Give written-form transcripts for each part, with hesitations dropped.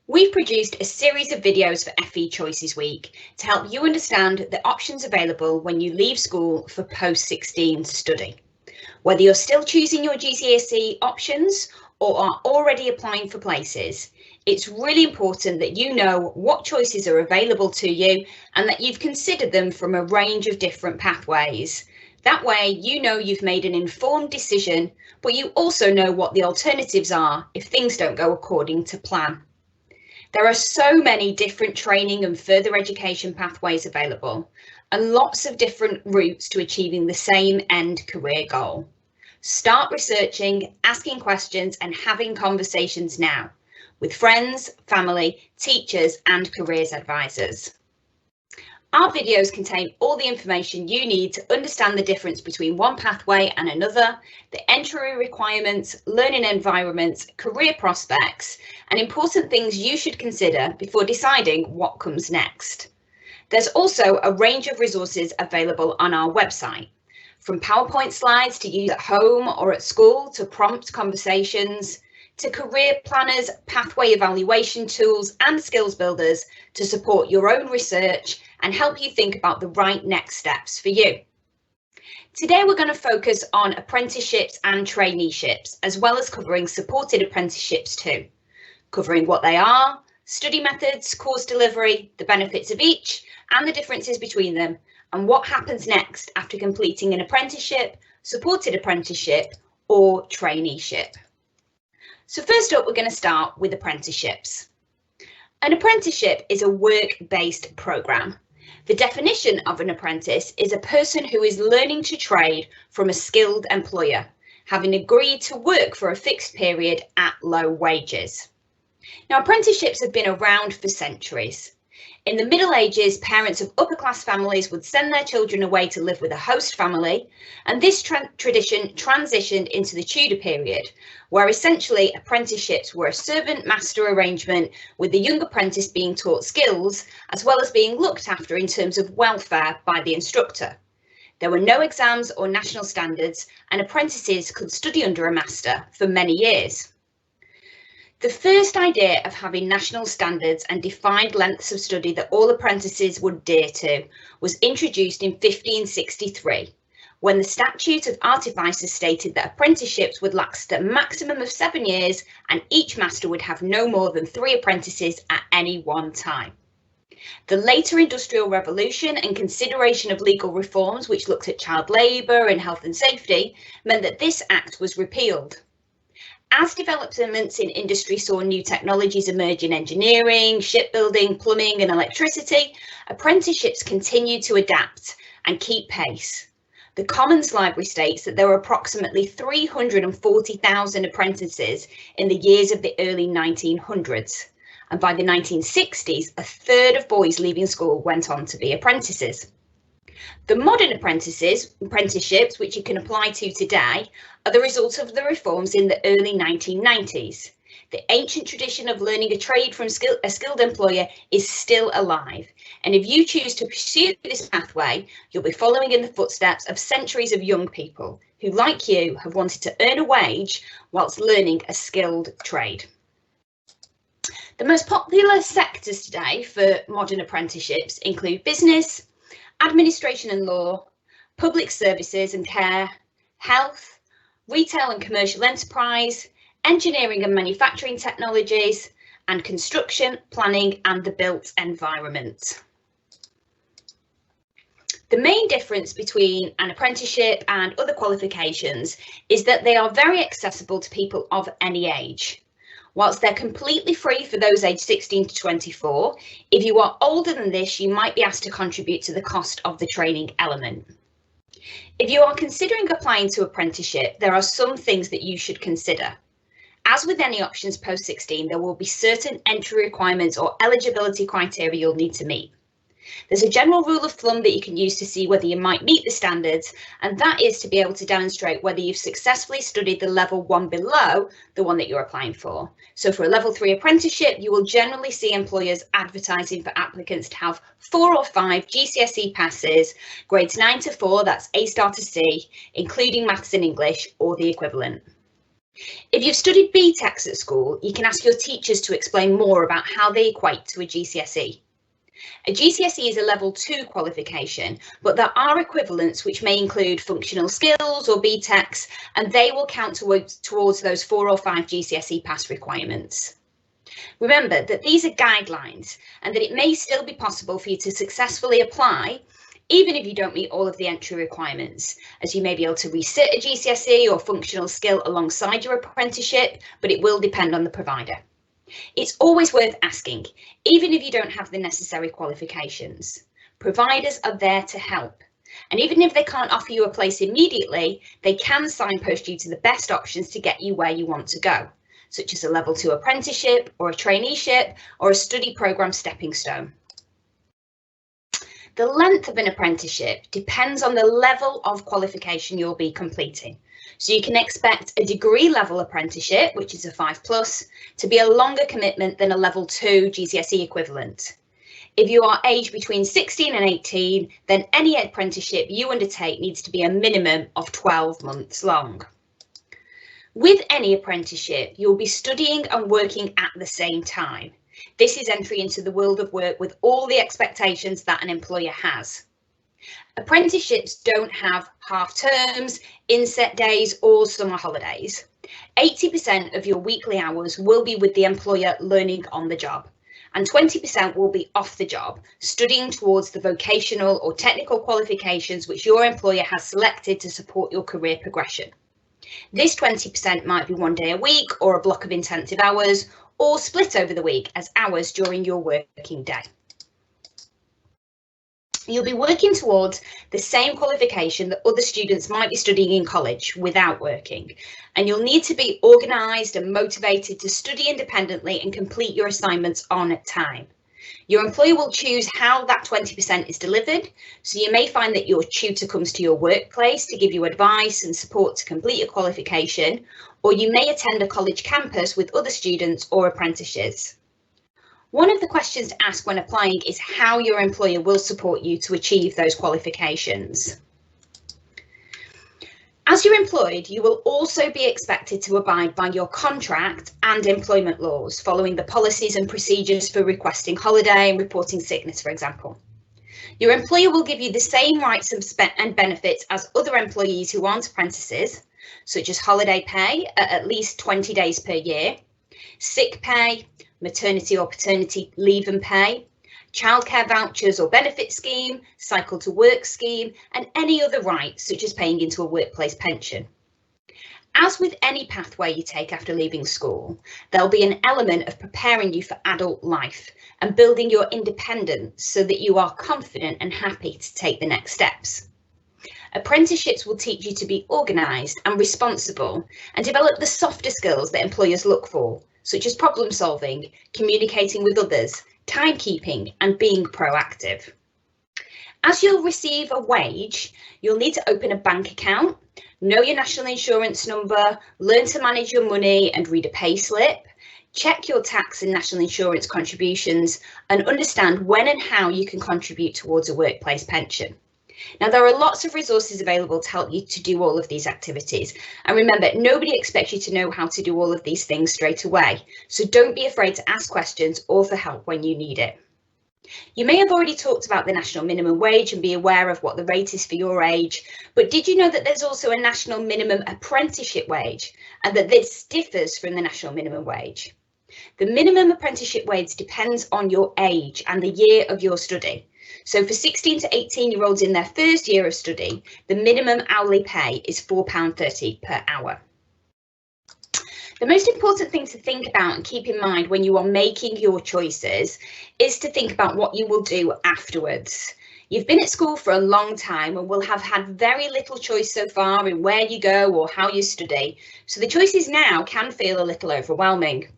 We've produced a series of videos for FE Choices Week to help you understand the options available when you leave school for post-16 study. Whether you're still choosing your GCSE options or are already applying for places, it's really important that you know what choices are available to you and that you've considered them from a range of different pathways. That way, you know you've made an informed decision, but you also know what the alternatives are if things don't go according to plan. There are so many different training and further education pathways available, and lots of different routes to achieving the same end career goal. Start researching, asking questions, and having conversations now with friends, family, teachers, and careers advisors. Our videos contain all the information you need to understand the difference between one pathway and another, the entry requirements, learning environments, career prospects, and important things you should consider before deciding what comes next. There's also a range of resources available on our website, from PowerPoint slides to use at home or at school to prompt conversations, to career planners, pathway evaluation tools and skills builders to support your own research and help you think about the right next steps for you. Today we're going to focus on apprenticeships and traineeships, as well as covering supported apprenticeships too, covering what they are, study methods, course delivery, the benefits of each and the differences between them, and what happens next after completing an apprenticeship, supported apprenticeship or traineeship. So first up, we're going to start with apprenticeships. An apprenticeship is a work-based programme. The definition of an apprentice is a person who is learning to trade from a skilled employer, having agreed to work for a fixed period at low wages. Now, apprenticeships have been around for centuries. In the Middle Ages, parents of upper-class families would send their children away to live with a host family, and this tradition transitioned into the Tudor period, where essentially apprenticeships were a servant-master arrangement, with the young apprentice being taught skills, as well as being looked after in terms of welfare by the instructor. There were no exams or national standards, and apprentices could study under a master for many years. The first idea of having national standards and defined lengths of study that all apprentices would adhere to was introduced in 1563, when the Statute of Artificers stated that apprenticeships would last a maximum of 7 years and each master would have no more than 3 apprentices at any one time. The later Industrial Revolution and consideration of legal reforms, which looked at child labour and health and safety, meant that this act was repealed. As developments in industry saw new technologies emerge in engineering, shipbuilding, plumbing and electricity, apprenticeships continued to adapt and keep pace. The Commons Library states that there were approximately 340,000 apprentices in the years of the early 1900s, and by the 1960s, a third of boys leaving school went on to be apprentices. The modern apprenticeships, which you can apply to today, are the result of the reforms in the early 1990s. The ancient tradition of learning a trade from a skilled employer is still alive, and if you choose to pursue this pathway, you'll be following in the footsteps of centuries of young people who, like you, have wanted to earn a wage whilst learning a skilled trade. The most popular sectors today for modern apprenticeships include business, administration and law, public services and care, health, retail and commercial enterprise, engineering and manufacturing technologies, and construction, planning and the built environment. The main difference between an apprenticeship and other qualifications is that they are very accessible to people of any age. Whilst they're completely free for those aged 16 to 24, if you are older than this, you might be asked to contribute to the cost of the training element. If you are considering applying to apprenticeship, there are some things that you should consider. As with any options post-16, there will be certain entry requirements or eligibility criteria you'll need to meet. There's a general rule of thumb that you can use to see whether you might meet the standards, and that is to be able to demonstrate whether you've successfully studied the level 1 below the one that you're applying for. So for a level 3 apprenticeship, you will generally see employers advertising for applicants to have 4 or 5 GCSE passes, grades 9 to 4, that's A star to C, including maths and English or the equivalent. If you've studied BTECs at school, you can ask your teachers to explain more about how they equate to a GCSE. A GCSE is a level 2 qualification, but there are equivalents which may include functional skills or BTECs, and they will count towards those 4 or 5 GCSE pass requirements. Remember that these are guidelines and that it may still be possible for you to successfully apply even if you don't meet all of the entry requirements, as you may be able to resit a GCSE or functional skill alongside your apprenticeship, but it will depend on the provider. It's always worth asking, even if you don't have the necessary qualifications. Providers are there to help. And even if they can't offer you a place immediately, they can signpost you to the best options to get you where you want to go, such as a level 2 apprenticeship or a traineeship or a study programme stepping stone. The length of an apprenticeship depends on the level of qualification you'll be completing. So you can expect a degree level apprenticeship, which is a 5+, to be a longer commitment than a level 2 GCSE equivalent. If you are aged between 16 and 18, then any apprenticeship you undertake needs to be a minimum of 12 months long. With any apprenticeship, you'll be studying and working at the same time. This is entry into the world of work with all the expectations that an employer has. Apprenticeships don't have half terms, inset days or summer holidays. 80% of your weekly hours will be with the employer learning on the job, and 20% will be off the job, studying towards the vocational or technical qualifications which your employer has selected to support your career progression. This 20% might be 1 day a week or a block of intensive hours, or split over the week as hours during your working day. You'll be working towards the same qualification that other students might be studying in college without working, and you'll need to be organised and motivated to study independently and complete your assignments on time. Your employer will choose how that 20% is delivered, so you may find that your tutor comes to your workplace to give you advice and support to complete your qualification, or you may attend a college campus with other students or apprentices. One of the questions to ask when applying is how your employer will support you to achieve those qualifications. As you're employed, you will also be expected to abide by your contract and employment laws, following the policies and procedures for requesting holiday and reporting sickness, for example. Your employer will give you the same rights and benefits as other employees who aren't apprentices, such as holiday pay at least 20 days per year, sick pay, maternity or paternity leave and pay, childcare vouchers or benefit scheme, cycle to work scheme, and any other rights such as paying into a workplace pension. As with any pathway you take after leaving school, there'll be an element of preparing you for adult life and building your independence so that you are confident and happy to take the next steps. Apprenticeships will teach you to be organised and responsible and develop the softer skills that employers look for, such as problem solving, communicating with others, timekeeping, and being proactive. As you'll receive a wage, you'll need to open a bank account, know your national insurance number, learn to manage your money and read a pay slip, check your tax and national insurance contributions, and understand when and how you can contribute towards a workplace pension. Now, there are lots of resources available to help you to do all of these activities. And remember, nobody expects you to know how to do all of these things straight away. So don't be afraid to ask questions or for help when you need it. You may have already talked about the national minimum wage and be aware of what the rate is for your age, but did you know that there's also a national minimum apprenticeship wage and that this differs from the national minimum wage? The minimum apprenticeship wage depends on your age and the year of your study. So for 16 to 18-year-olds in their first year of study, the minimum hourly pay is £4.30 per hour. The most important thing to think about and keep in mind when you are making your choices is to think about what you will do afterwards. You've been at school for a long time and will have had very little choice so far in where you go or how you study, so the choices now can feel a little overwhelming.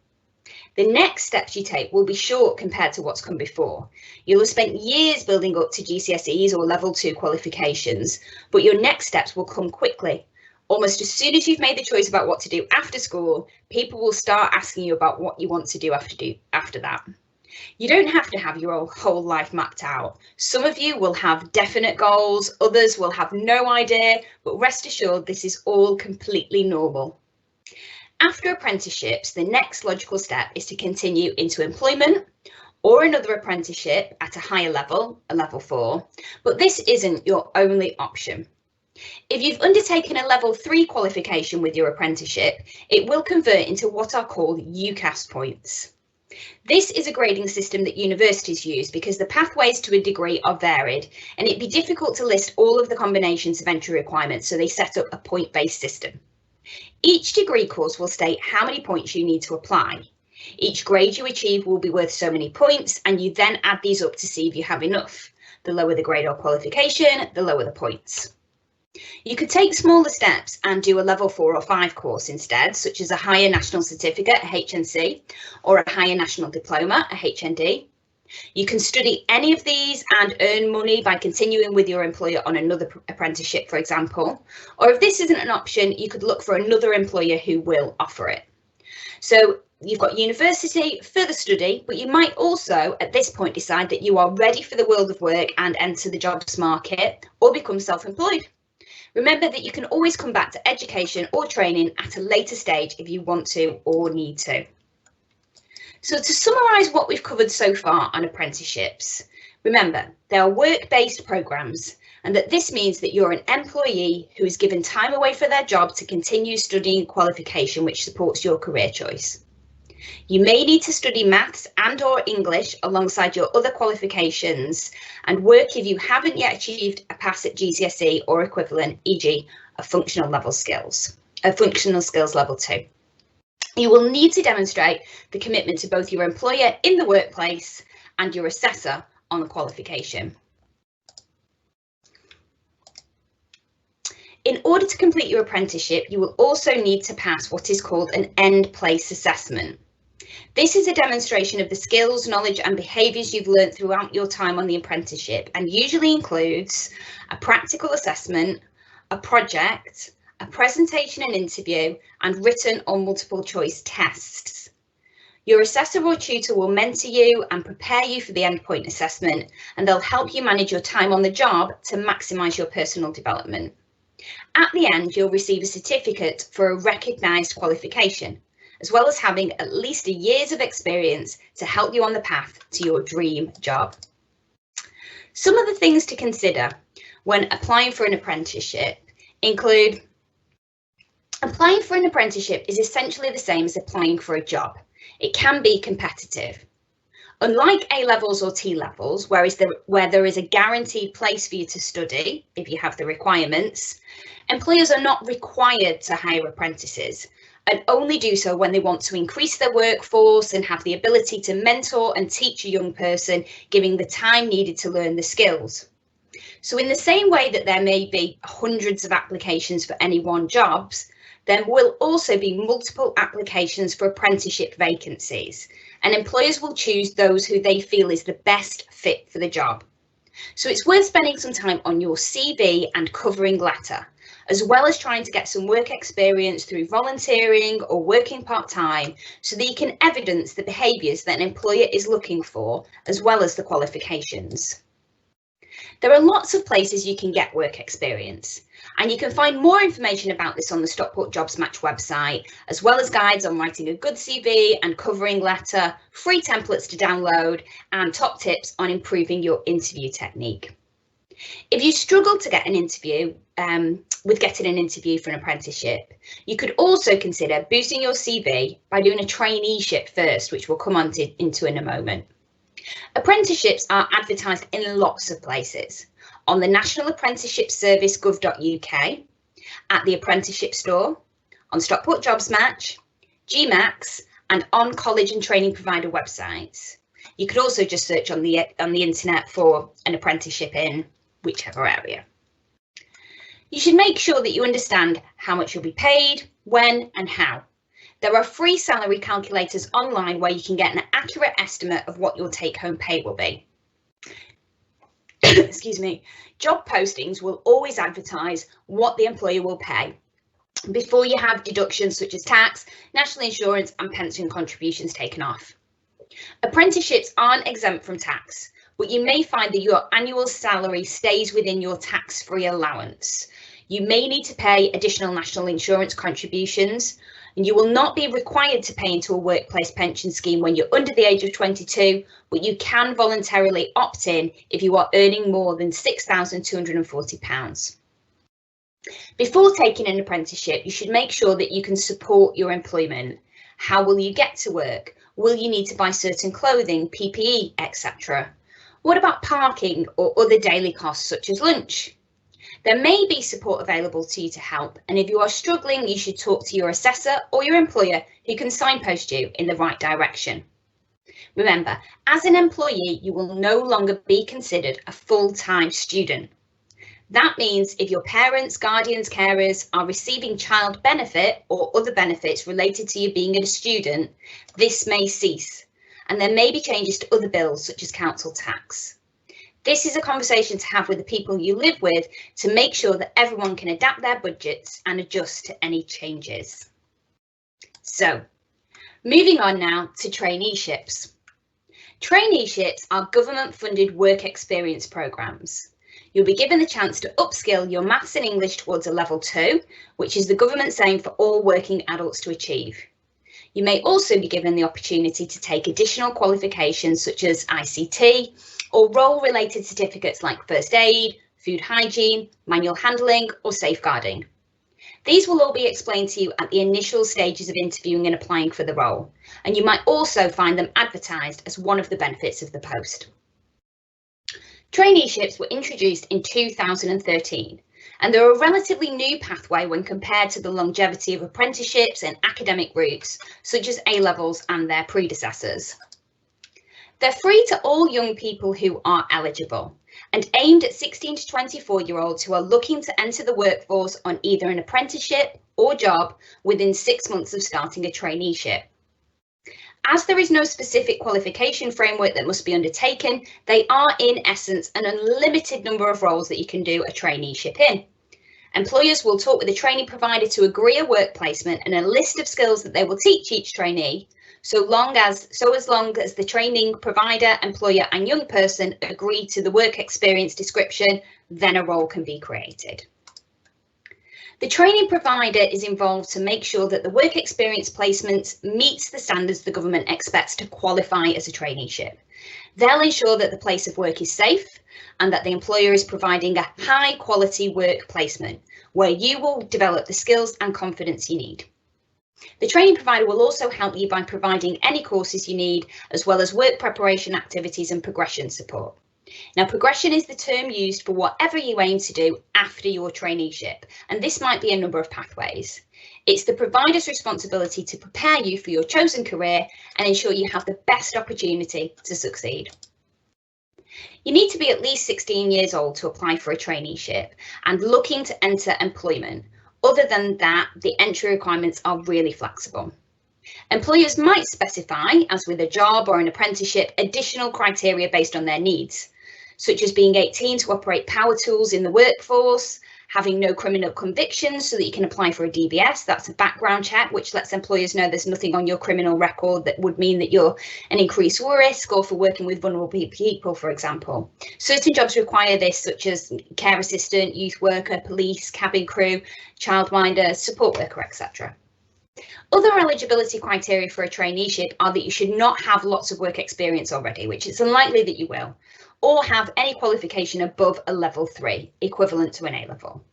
The next steps you take will be short compared to what's come before. You'll have spent years building up to GCSEs or level 2 qualifications, but your next steps will come quickly. Almost as soon as you've made the choice about what to do after school, people will start asking you about what you want to do after that. You don't have to have your whole life mapped out. Some of you will have definite goals, others will have no idea, but rest assured this is all completely normal. After apprenticeships, the next logical step is to continue into employment or another apprenticeship at a higher level, a level 4, but this isn't your only option. If you've undertaken a level 3 qualification with your apprenticeship, it will convert into what are called UCAS points. This is a grading system that universities use because the pathways to a degree are varied and it'd be difficult to list all of the combinations of entry requirements, so they set up a point-based system. Each degree course will state how many points you need to apply. Each grade you achieve will be worth so many points, and you then add these up to see if you have enough. The lower the grade or qualification, the lower the points. You could take smaller steps and do a level 4 or 5 course instead, such as a higher national certificate, a HNC, or a higher national diploma, a HND. You can study any of these and earn money by continuing with your employer on another apprenticeship, for example. Or if this isn't an option, you could look for another employer who will offer it. So you've got university, further study, but you might also at this point decide that you are ready for the world of work and enter the jobs market or become self-employed. Remember that you can always come back to education or training at a later stage if you want to or need to. So to summarise what we've covered so far on apprenticeships, remember they are work-based programmes, and that this means that you're an employee who is given time away for their job to continue studying qualification which supports your career choice. You may need to study maths and or English alongside your other qualifications and work if you haven't yet achieved a pass at GCSE or equivalent, e.g. a functional skills level 2. You will need to demonstrate the commitment to both your employer in the workplace and your assessor on the qualification. In order to complete your apprenticeship, you will also need to pass what is called an end place assessment. This is a demonstration of the skills, knowledge and behaviours you've learnt throughout your time on the apprenticeship, and usually includes a practical assessment, a project, a presentation and interview, and written or multiple choice tests. Your assessor or tutor will mentor you and prepare you for the endpoint assessment, and they'll help you manage your time on the job to maximise your personal development. At the end, you'll receive a certificate for a recognised qualification, as well as having at least a year's of experience to help you on the path to your dream job. Some of the things to consider when applying for an apprenticeship include: applying for an apprenticeship is essentially the same as applying for a job. It can be competitive. Unlike A-levels or T-levels, where there is a guaranteed place for you to study if you have the requirements, employers are not required to hire apprentices and only do so when they want to increase their workforce and have the ability to mentor and teach a young person, giving the time needed to learn the skills. So in the same way that there may be hundreds of applications for any one job, there will also be multiple applications for apprenticeship vacancies, and employers will choose those who they feel is the best fit for the job. So it's worth spending some time on your CV and covering letter, as well as trying to get some work experience through volunteering or working part-time, so that you can evidence the behaviours that an employer is looking for, as well as the qualifications. There are lots of places you can get work experience, and you can find more information about this on the Stockport Jobs Match website, as well as guides on writing a good CV and covering letter, free templates to download, and top tips on improving your interview technique. If you struggle to get an interview, with getting an interview for an apprenticeship, you could also consider boosting your CV by doing a traineeship first, which we'll come on into in a moment. Apprenticeships are advertised in lots of places: on the National Apprenticeship Service gov.uk, at the Apprenticeship Store, on Stockport Jobs Match, GMAX, and on college and training provider websites. You could also just search on the internet for an apprenticeship in whichever area. You should make sure that you understand how much you'll be paid, when and how. There are free salary calculators online where you can get an accurate estimate of what your take-home pay will be. Excuse me. Job postings will always advertise what the employer will pay before you have deductions such as tax, national insurance and pension contributions taken off. Apprenticeships aren't exempt from tax, but you may find that your annual salary stays within your tax-free allowance. You may need to pay additional national insurance contributions. And you will not be required to pay into a workplace pension scheme when you're under the age of 22, but you can voluntarily opt in if you are earning more than £6,240. Before taking an apprenticeship, you should make sure that you can support your employment. How will you get to work? Will you need to buy certain clothing, PPE, etc.? What about parking or other daily costs such as lunch? There may be support available to you to help, and if you are struggling, you should talk to your assessor or your employer who can signpost you in the right direction. Remember, as an employee, you will no longer be considered a full-time student. That means if your parents, guardians, carers are receiving child benefit or other benefits related to you being a student, this may cease, and there may be changes to other bills such as council tax. This is a conversation to have with the people you live with to make sure that everyone can adapt their budgets and adjust to any changes. So, moving on now to traineeships. Traineeships are government-funded work experience programmes. You'll be given the chance to upskill your maths and English towards a level 2, which is the government's aim for all working adults to achieve. You may also be given the opportunity to take additional qualifications such as ICT or role-related certificates like first aid, food hygiene, manual handling or safeguarding. These will all be explained to you at the initial stages of interviewing and applying for the role, and you might also find them advertised as one of the benefits of the post. Traineeships were introduced in 2013, and they're a relatively new pathway when compared to the longevity of apprenticeships and academic routes, such as A-levels and their predecessors. They're free to all young people who are eligible and aimed at 16 to 24-year-olds who are looking to enter the workforce on either an apprenticeship or job within 6 months of starting a traineeship. As there is no specific qualification framework that must be undertaken, they are in essence an unlimited number of roles that you can do a traineeship in. Employers will talk with a training provider to agree a work placement and a list of skills that they will teach each trainee, so as long as the training provider, employer and young person agree to the work experience description, then a role can be created. The training provider is involved to make sure that the work experience placement meets the standards the government expects to qualify as a traineeship. They'll ensure that the place of work is safe and that the employer is providing a high quality work placement where you will develop the skills and confidence you need. The training provider will also help you by providing any courses you need, as well as work preparation activities and progression support. Now, progression is the term used for whatever you aim to do after your traineeship, and this might be a number of pathways. It's the provider's responsibility to prepare you for your chosen career and ensure you have the best opportunity to succeed. You need to be at least 16 years old to apply for a traineeship and looking to enter employment. Other than that, the entry requirements are really flexible. Employers might specify, as with a job or an apprenticeship, additional criteria based on their needs, such as being 18 to operate power tools in the workforce, having no criminal convictions so that you can apply for a DBS. That's a background check, which lets employers know there's nothing on your criminal record that would mean that you're an increased risk, or for working with vulnerable people, for example. Certain jobs require this, such as care assistant, youth worker, police, cabin crew, childminder, support worker, etc. Other eligibility criteria for a traineeship are that you should not have lots of work experience already, which is unlikely that you will, or have any qualification above a level 3, equivalent to an A-level.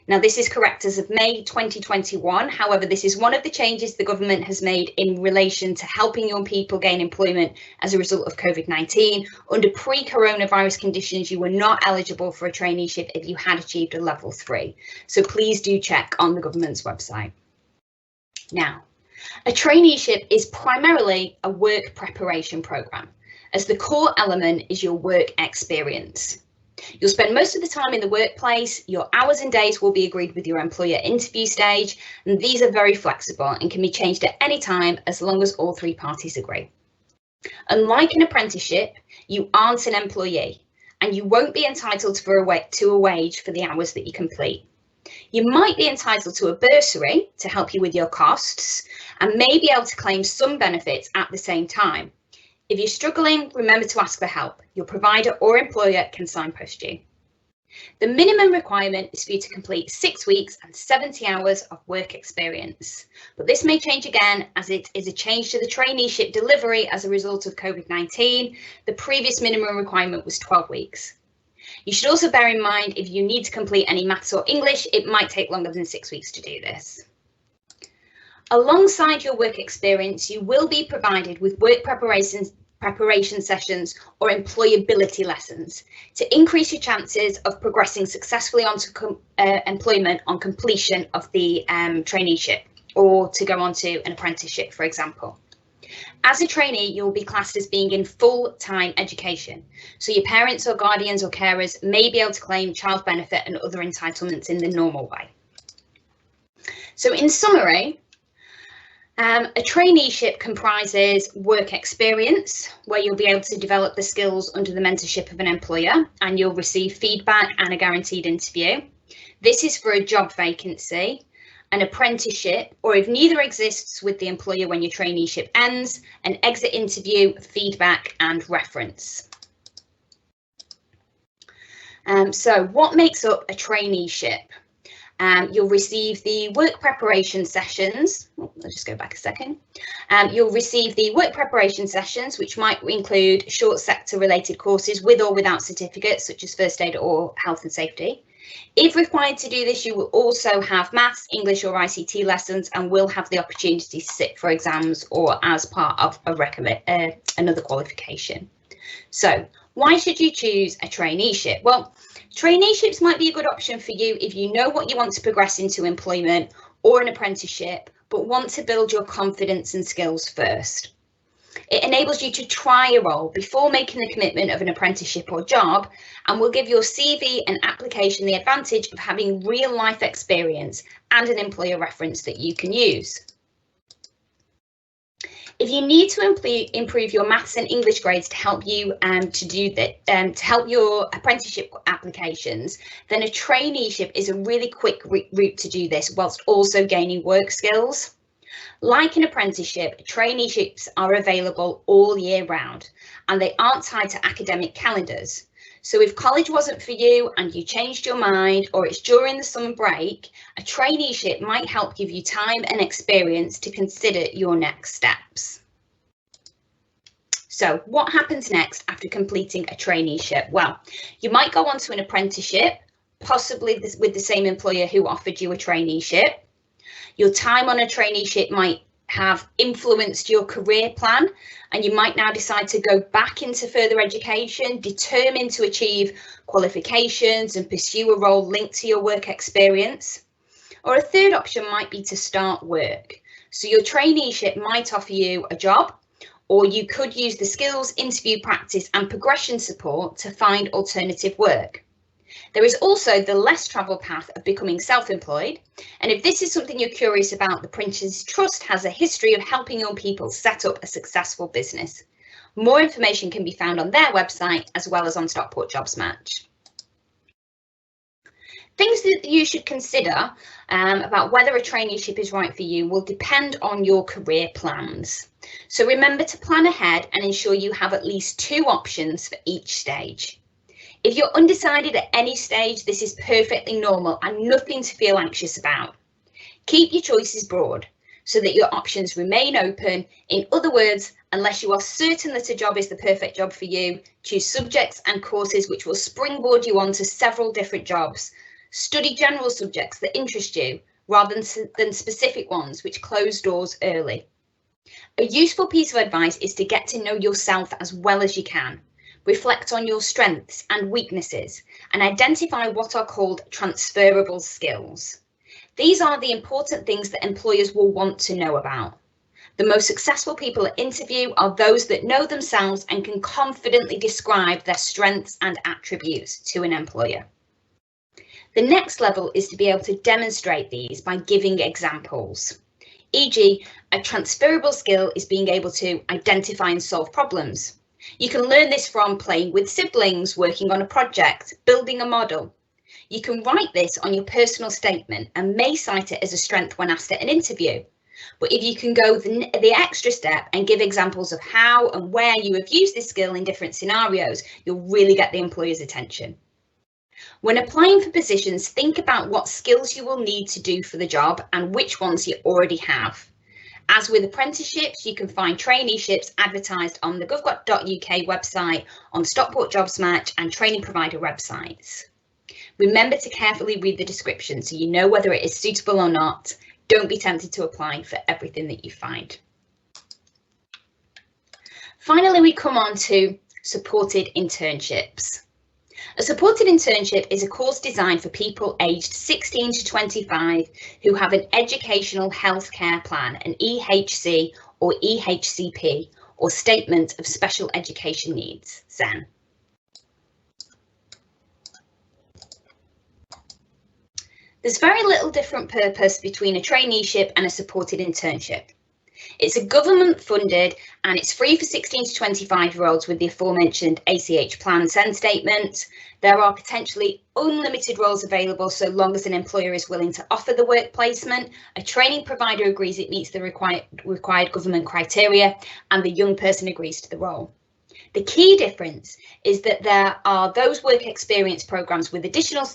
Now, this is correct as of May 2021. However, this is one of the changes the government has made in relation to helping young people gain employment as a result of COVID-19. Under pre-coronavirus conditions, you were not eligible for a traineeship if you had achieved a level 3. So please do check on the government's website. Now, a traineeship is primarily a work preparation programme, as the core element is your work experience. You'll spend most of the time in the workplace. Your hours and days will be agreed with your employer interview stage, and these are very flexible and can be changed at any time as long as all 3 parties agree. Unlike an apprenticeship, you aren't an employee and you won't be entitled to a wage for the hours that you complete. You might be entitled to a bursary to help you with your costs and may be able to claim some benefits at the same time. If you're struggling, remember to ask for help. Your provider or employer can signpost you. The minimum requirement is for you to complete 6 weeks and 70 hours of work experience, but this may change again as it is a change to the traineeship delivery as a result of COVID-19. The previous minimum requirement was 12 weeks. You should also bear in mind if you need to complete any maths or English, it might take longer than 6 weeks to do this. Alongside your work experience, you will be provided with work preparation sessions or employability lessons to increase your chances of progressing successfully onto employment on completion of the traineeship or to go on to an apprenticeship, for example. As a trainee, you'll be classed as being in full-time education, so your parents or guardians or carers may be able to claim child benefit and other entitlements in the normal way. So in summary, a traineeship comprises work experience, where you'll be able to develop the skills under the mentorship of an employer, and you'll receive feedback and a guaranteed interview. This is for a job vacancy. An apprenticeship, or if neither exists with the employer when your traineeship ends, an exit interview, feedback and reference. So what makes up a traineeship? You'll receive the work preparation sessions. Let's just go back a second. You'll receive the work preparation sessions, which might include short sector related courses with or without certificates, such as first aid or health and safety. If required to do this, you will also have maths, English or ICT lessons and will have the opportunity to sit for exams or as part of another qualification. So why should you choose a traineeship? Well, traineeships might be a good option for you if you know what you want to progress into employment or an apprenticeship, but want to build your confidence and skills first. It enables you to try a role before making the commitment of an apprenticeship or job, and will give your CV and application the advantage of having real life experience and an employer reference that you can use. If you need to improve your maths and English grades to help you to help your apprenticeship applications, then a traineeship is a really quick route to do this whilst also gaining work skills. Like an apprenticeship, traineeships are available all year round and they aren't tied to academic calendars. So if college wasn't for you and you changed your mind, or it's during the summer break, a traineeship might help give you time and experience to consider your next steps. So what happens next after completing a traineeship? Well, you might go on to an apprenticeship, possibly with the same employer who offered you a traineeship. Your time on a traineeship might have influenced your career plan, and you might now decide to go back into further education, determined to achieve qualifications and pursue a role linked to your work experience. Or a third option might be to start work. So your traineeship might offer you a job, or you could use the skills, interview practice and progression support to find alternative work. There is also the less travelled path of becoming self-employed, and if this is something you're curious about, the Prince's Trust has a history of helping young people set up a successful business. More information can be found on their website as well as on Stockport Jobs Match. Things that you should consider about whether a traineeship is right for you will depend on your career plans. So remember to plan ahead and ensure you have at least 2 options for each stage. If you're undecided at any stage, this is perfectly normal and nothing to feel anxious about. Keep your choices broad so that your options remain open. In other words, unless you are certain that a job is the perfect job for you, choose subjects and courses which will springboard you onto several different jobs. Study general subjects that interest you rather than specific ones which close doors early. A useful piece of advice is to get to know yourself as well as you can. Reflect on your strengths and weaknesses and identify what are called transferable skills. These are the important things that employers will want to know about. The most successful people at interview are those that know themselves and can confidently describe their strengths and attributes to an employer. The next level is to be able to demonstrate these by giving examples. E.g., a transferable skill is being able to identify and solve problems. You can learn this from playing with siblings, working on a project, building a model. You can write this on your personal statement and may cite it as a strength when asked at an interview. But if you can go the extra step and give examples of how and where you have used this skill in different scenarios, you'll really get the employer's attention. When applying for positions, think about what skills you will need to do for the job and which ones you already have. As with apprenticeships, you can find traineeships advertised on the gov.uk website, on Stockport Jobs Match and training provider websites. Remember to carefully read the description so you know whether it is suitable or not. Don't be tempted to apply for everything that you find. Finally, we come on to supported internships. A supported internship is a course designed for people aged 16 to 25 who have an educational healthcare plan, an EHC or EHCP, or Statement of Special Education Needs, SEN. There's very little different purpose between a traineeship and a supported internship. It's a government funded and it's free for 16 to 25-year-olds with the aforementioned ACH plan SEN statement. There are potentially unlimited roles available so long as an employer is willing to offer the work placement, a training provider agrees it meets the required government criteria, and the young person agrees to the role. The key difference is that there are those work experience programs with additional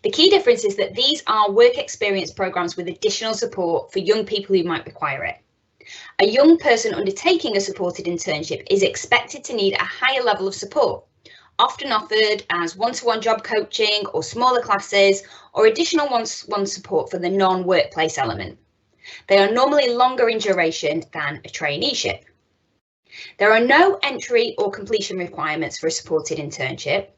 these are work experience programs with additional support for young people who might require it. A young person undertaking a supported internship is expected to need a higher level of support, often offered as one-to-one job coaching or smaller classes or additional one-to-one support for the non-workplace element. They are normally longer in duration than a traineeship. There are no entry or completion requirements for a supported internship.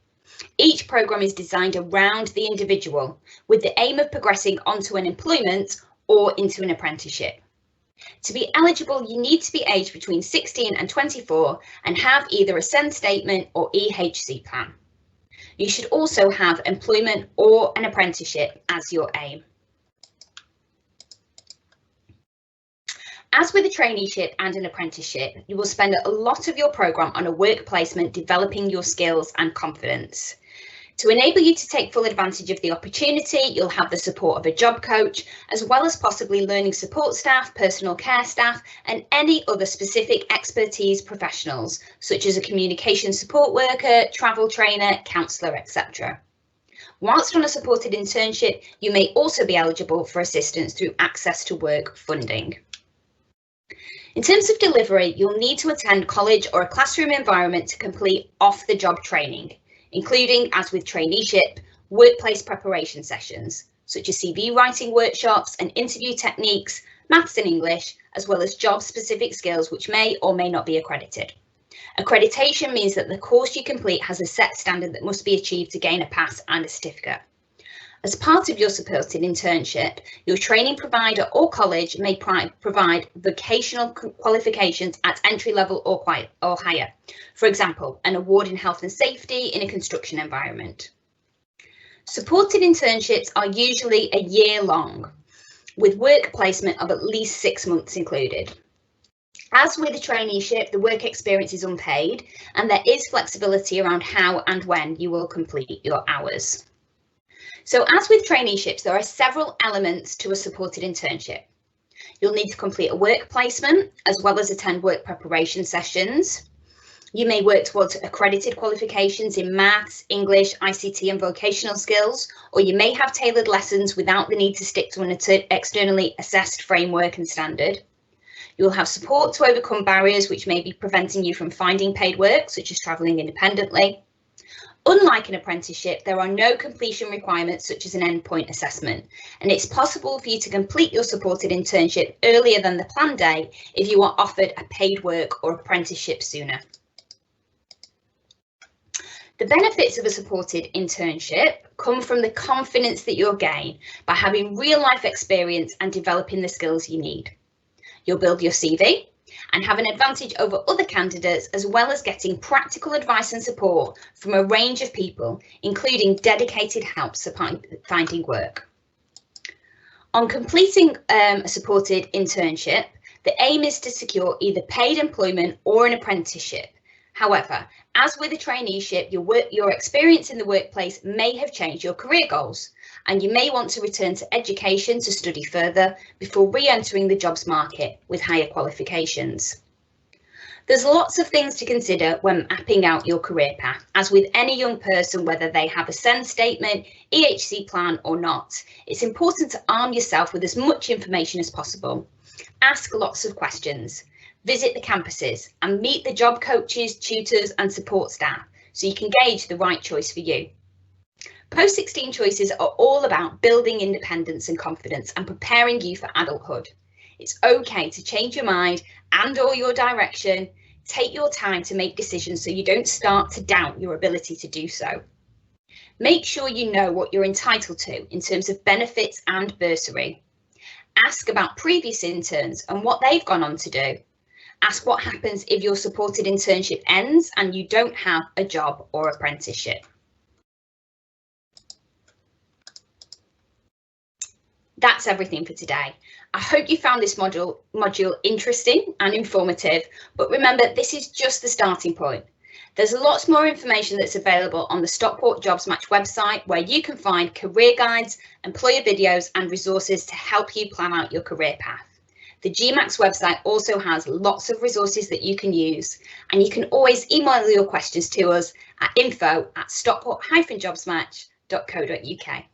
Each programme is designed around the individual with the aim of progressing onto an employment or into an apprenticeship. To be eligible, you need to be aged between 16 and 24 and have either a SEN statement or EHC plan. You should also have employment or an apprenticeship as your aim. As with a traineeship and an apprenticeship, you will spend a lot of your programme on a work placement developing your skills and confidence. To enable you to take full advantage of the opportunity, you'll have the support of a job coach, as well as possibly learning support staff, personal care staff, and any other specific expertise professionals, such as a communication support worker, travel trainer, counsellor, etc. Whilst on a supported internship, you may also be eligible for assistance through access to work funding. In terms of delivery, you'll need to attend college or a classroom environment to complete off-the-job training, including, as with traineeship, workplace preparation sessions, such as CV writing workshops and interview techniques, maths and English, as well as job-specific skills which may or may not be accredited. Accreditation means that the course you complete has a set standard that must be achieved to gain a pass and a certificate. As part of your supported internship, your training provider or college may provide vocational qualifications at entry level or higher. For example, an award in health and safety in a construction environment. Supported internships are usually a year long, with work placement of at least 6 months included. As with a traineeship, the work experience is unpaid, and there is flexibility around how and when you will complete your hours. So as with traineeships, there are several elements to a supported internship. You'll need to complete a work placement as well as attend work preparation sessions. You may work towards accredited qualifications in maths, English, ICT and vocational skills, or you may have tailored lessons without the need to stick to an externally assessed framework and standard. You'll have support to overcome barriers which may be preventing you from finding paid work, such as travelling independently. Unlike an apprenticeship, there are no completion requirements such as an endpoint assessment, and it's possible for you to complete your supported internship earlier than the planned day if you are offered a paid work or apprenticeship sooner. The benefits of a supported internship come from the confidence that you'll gain by having real life experience and developing the skills you need. You'll build your CV and have an advantage over other candidates, as well as getting practical advice and support from a range of people, including dedicated help finding work. On completing a supported internship, the aim is to secure either paid employment or an apprenticeship. However, as with a traineeship, your experience in the workplace may have changed your career goals, and you may want to return to education to study further before re-entering the jobs market with higher qualifications. There's lots of things to consider when mapping out your career path. As with any young person, whether they have a SEND statement, EHC plan or not, it's important to arm yourself with as much information as possible. Ask lots of questions, visit the campuses and meet the job coaches, tutors and support staff so you can gauge the right choice for you. Post-16 choices are all about building independence and confidence and preparing you for adulthood. It's okay to change your mind and/or your direction. Take your time to make decisions so you don't start to doubt your ability to do so. Make sure you know what you're entitled to in terms of benefits and bursary. Ask about previous interns and what they've gone on to do. Ask what happens if your supported internship ends and you don't have a job or apprenticeship. That's everything for today. I hope you found this module interesting and informative, but remember, this is just the starting point. There's lots more information that's available on the Stockport Jobs Match website, where you can find career guides, employer videos and resources to help you plan out your career path. The GMAX website also has lots of resources that you can use, and you can always email your questions to us at info@stockport-jobsmatch.co.uk.